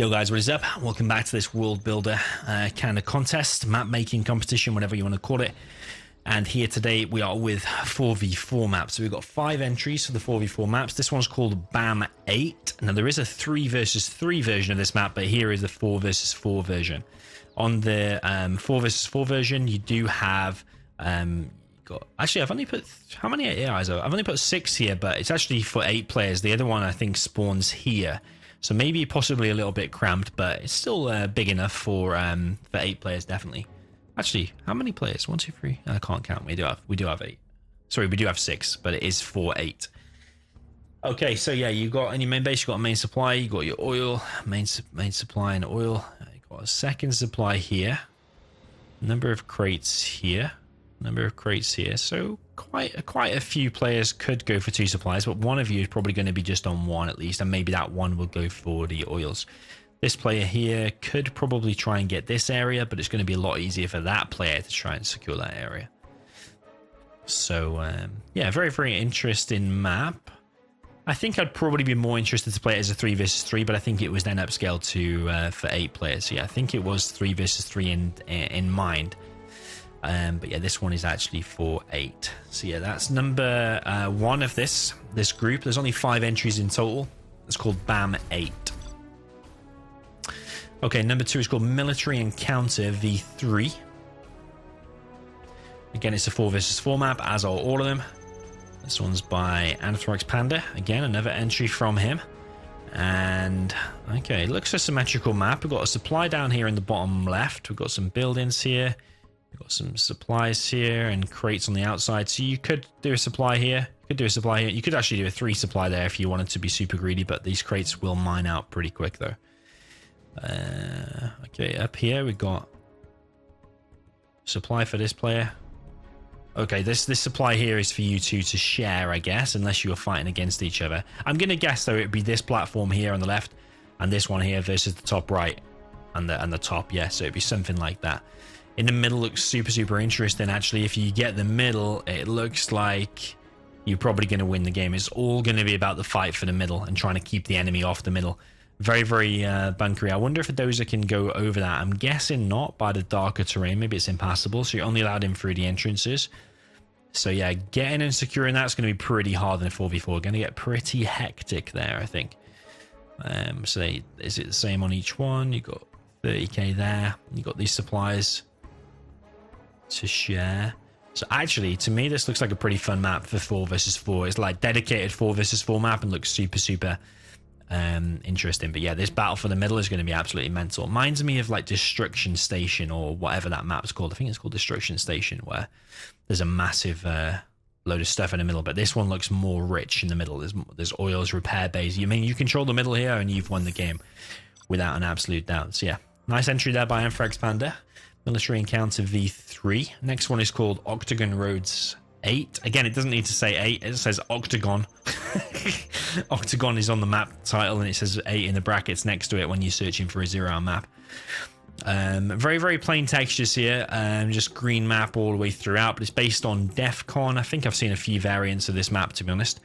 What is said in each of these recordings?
Yo guys, what is up? Welcome back to this world builder kind of contest, map making competition, whatever you want to call it. And here today we are with 4v4 maps. So we've got 5 entries for the 4v4 maps. This one's called BAM 8. Now there is a 3 versus 3 version of this map, but here is the 4 versus 4 version. On the 4 versus 4 version, you do have actually, I've only put, how many AIs? I've only put 6 here, but it's actually for 8 players. The other one I think spawns here. So maybe possibly a little bit cramped, but it's still big enough for 8 players, definitely. Actually, how many players? 1, 2, 3. I can't count. We do have 8. Sorry, we do have 6, but it is for 8. Okay, so yeah, you got in your main base, you got a main supply, you got your oil, main supply and oil. You got a second supply here. Number of crates here. Number of crates here. So quite a few players could go for 2 supplies, but one of you is probably going to be just on 1 at least, and maybe that one will go for the oils. This player here could probably try and get this area, but it's going to be a lot easier for that player to try and secure that area. So yeah, very interesting map. I think I'd probably be more interested to play it as a 3 versus 3, but I think it was then upscaled to for 8 players. So yeah, I think it was 3 versus 3 in mind. But yeah, this one is actually for 8. So yeah, that's number 1 of this group. There's only 5 entries in total. It's called BAM 8. Okay, number 2 is called Military Encounter V3. Again, it's a 4 versus 4 map, as are all of them. This one's by Anthrax Panda. Again, another entry from him. And okay, it looks a symmetrical map. We've got a supply down here in the bottom left. We've got some buildings here. We've got some supplies here and crates on the outside. So you could do a supply here. You could do a supply here. You could actually do a 3 supply there if you wanted to be super greedy, but these crates will mine out pretty quick though. Okay, up here we got supply for this player. Okay, this supply here is for you two to share, I guess, unless you are fighting against each other. I'm gonna guess though it'd be this platform here on the left and this one here versus the top right and the top. Yeah, so it'd be something like that. In the middle looks super interesting. Actually, if you get the middle, it looks like you're probably going to win the game. It's all going to be about the fight for the middle and trying to keep the enemy off the middle. Very bunkery. I wonder if a dozer can go over that. I'm guessing not by the darker terrain. Maybe it's impassable, so you're only allowed in through the entrances. So yeah, getting and securing that's going to be pretty hard in a 4v4. Going to get pretty hectic there, I think. So is it the same on each one? You got 30k there. You got these supplies to share. So actually, to me, this looks like a pretty fun map for 4 versus 4. It's like dedicated 4 versus 4 map and looks super interesting. But yeah, this battle for the middle is going to be absolutely mental. Reminds me of like Destruction Station or whatever that map's called. I think it's called Destruction Station, where there's a massive load of stuff in the middle, but this one looks more rich in the middle. There's oils, repair bays. I mean, you control the middle here and you've won the game without an absolute doubt. So yeah, nice entry there by Anthrax Panda. Military Encounter V3. Next one is called Octagon Roads 8. Again, it doesn't need to say 8. It says Octagon. Octagon is on the map title and it says 8 in the brackets next to it when you're searching for a 0-hour map. Very plain textures here. Just green map all the way throughout, but it's based on DEFCON. I think I've seen a few variants of this map, to be honest.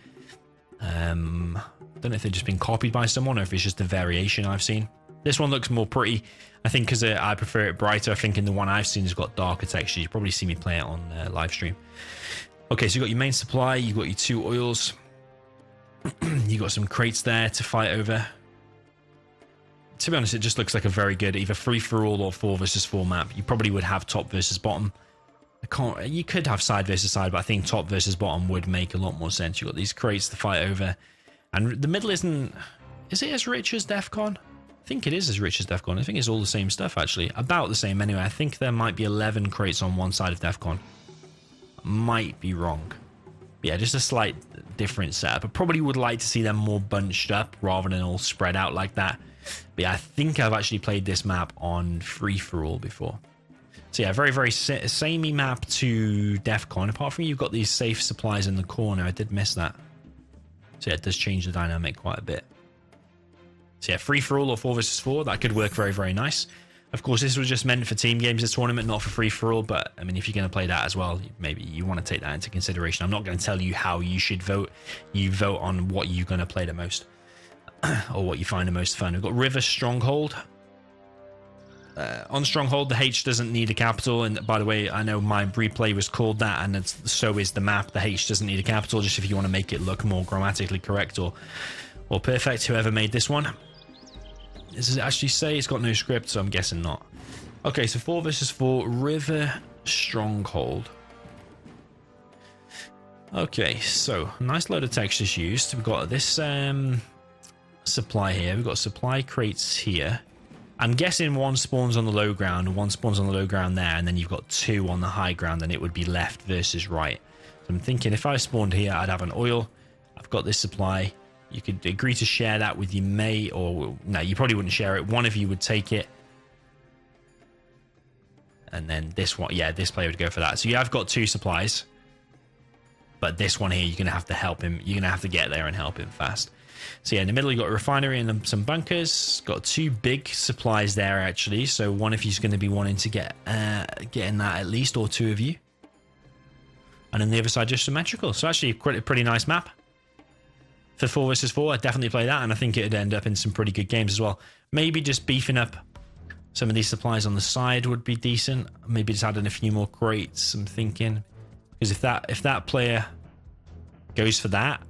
Don't know if they've just been copied by someone or if it's just a variation I've seen. This one looks more pretty, I think, because I prefer it brighter. I think in the one I've seen has got darker textures. You probably see me play it on live stream. Okay, so you got your main supply, you got your 2 oils, you got some crates there to fight over. To be honest, it just looks like a very good either free-for-all or 4 versus 4 map. You probably would have top versus bottom. You could have side versus side, but I think top versus bottom would make a lot more sense. You got these crates to fight over, and the middle isn't. Is it as rich as DEFCON? I think it is as rich as DEFCON. I think it's all the same stuff, actually. About the same anyway. I think there might be 11 crates on one side of DEFCON. Might be wrong. But yeah, just a slight different setup. I probably would like to see them more bunched up rather than all spread out like that. But yeah, I think I've actually played this map on free-for-all before. So yeah, very samey map to DEFCON. Apart from you've got these safe supplies in the corner. I did miss that. So yeah, it does change the dynamic quite a bit. So yeah, free-for-all or 4 versus 4, that could work very nice. Of course, this was just meant for team games, this tournament, not for free-for-all, but I mean, if you're going to play that as well, maybe you want to take that into consideration. I'm not going to tell you how you should vote. You vote on what you're going to play the most. or what you find the most fun. We've got River Stronghold. On Stronghold, the H doesn't need a capital, and by the way, I know my replay was called that, and so is the map. The H doesn't need a capital, just if you want to make it look more grammatically correct or perfect. Whoever made this one. Does it actually say? It's got no script, so I'm guessing not. Okay, so 4 versus 4, River Stronghold. Okay, so nice load of textures used. We've got this supply here. We've got supply crates here. I'm guessing one spawns on the low ground and one spawns on the low ground there, and then you've got 2 on the high ground, and it would be left versus right. So I'm thinking if I spawned here, I'd have an oil. I've got this supply. You could agree to share that with your mate, or no, you probably wouldn't share it. One of you would take it. And then this one, yeah, this player would go for that. So you have got 2 supplies. But this one here, you're going to have to help him. You're going to have to get there and help him fast. So yeah, in the middle, you've got a refinery and some bunkers. Got 2 big supplies there, actually. So one of you's going to be wanting to get in that at least, or 2 of you. And then the other side, just symmetrical. So actually, quite a pretty nice map. For 4 versus 4, I'd definitely play that. And I think it'd end up in some pretty good games as well. Maybe just beefing up some of these supplies on the side would be decent. Maybe just adding a few more crates, I'm thinking. Because if that player goes for that,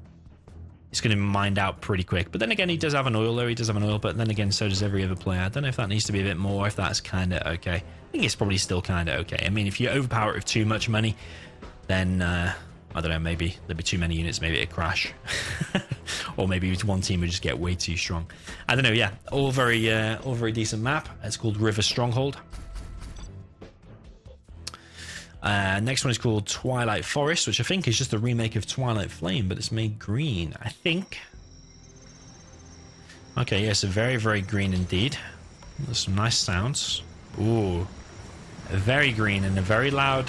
it's going to mind out pretty quick. But then again, he does have an oil, though. He does have an oil, but then again, so does every other player. I don't know if that needs to be a bit more, if that's kind of okay. I think it's probably still kind of okay. I mean, if you overpower it with too much money, then, I don't know, maybe there'd be too many units, maybe it'd crash. Or maybe one team would just get way too strong. I don't know, yeah. All very decent map. It's called River Stronghold. Next one is called Twilight Forest, which I think is just a remake of Twilight Flame, but it's made green, I think. Okay, yes, yeah, so very, very green indeed. There's some nice sounds. Ooh. Very green and a very loud,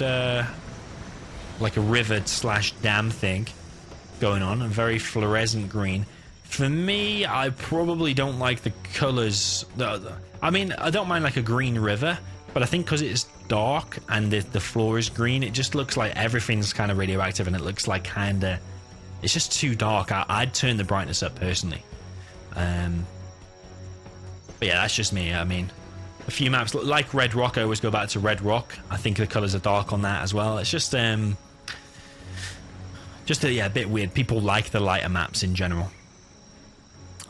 like a river / dam thing going on. A very fluorescent green. For me, I probably don't like the colors. I mean, I don't mind like a green river, but I think because it's dark and the floor is green, it just looks like everything's kind of radioactive, and it looks like kind of, it's just too dark. I'd turn the brightness up personally. But yeah, that's just me. I mean, a few maps like Red Rock, I always go back to Red Rock. I think the colors are dark on that as well. It's just yeah, a bit weird. People like the lighter maps in general,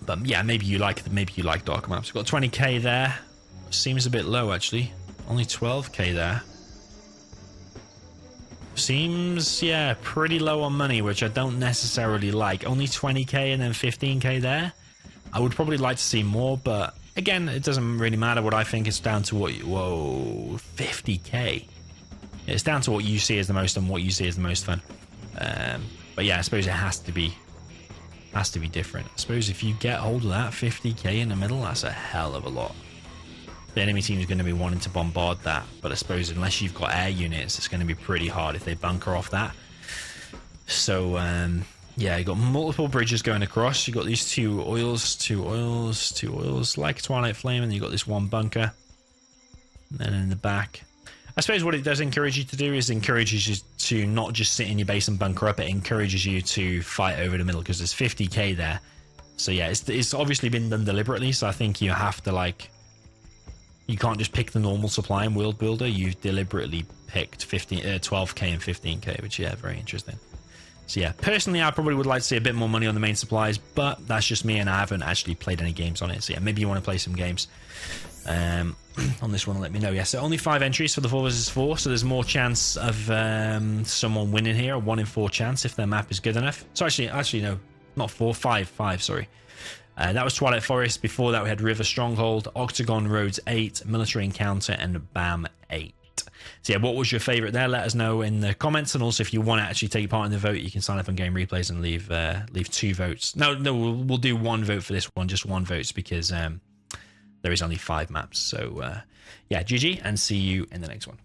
but yeah, maybe you like darker maps. We've got 20k there. Seems a bit low actually. Only 12k there. Seems, yeah, pretty low on money, which I don't necessarily like. Only 20k and then 15k there. I would probably like to see more, but again, it doesn't really matter what I think. It's down to what you, whoa, 50k. It's down to what you see as the most and what you see as the most fun. But yeah, I suppose it has to be different. I suppose if you get hold of that 50k in the middle, that's a hell of a lot. The enemy team is going to be wanting to bombard that, but I suppose unless you've got air units, it's going to be pretty hard if they bunker off that. So yeah, you got multiple bridges going across. You got these 2 oils, like Twilight Flame, and you got this 1 bunker. And then in the back, I suppose what it does encourage you to do is encourages you to not just sit in your base and bunker up. It encourages you to fight over the middle, because there's 50k there. So yeah, it's obviously been done deliberately. So I think you have to, like, you can't just pick the normal supply and world builder. You've deliberately picked 12k and 15k, which, yeah, very interesting. So yeah, personally, I probably would like to see a bit more money on the main supplies, but that's just me, and I haven't actually played any games on it. So yeah, maybe you want to play some games on this one, let me know. Yeah, so only 5 entries for the 4 versus 4, so there's more chance of someone winning here, a 1 in 4 chance if their map is good enough. So actually no, not 4, 5, sorry. That was Twilight Forest. Before that, we had River Stronghold, Octagon Roads 8, Military Encounter, and BAM 8. So yeah, what was your favorite there? Let us know in the comments, and also if you want to actually take part in the vote, you can sign up on Game Replays and leave 2 votes. No, we'll do 1 vote for this one, just 1 vote, because there is only 5 maps. So yeah, GG, and see you in the next one.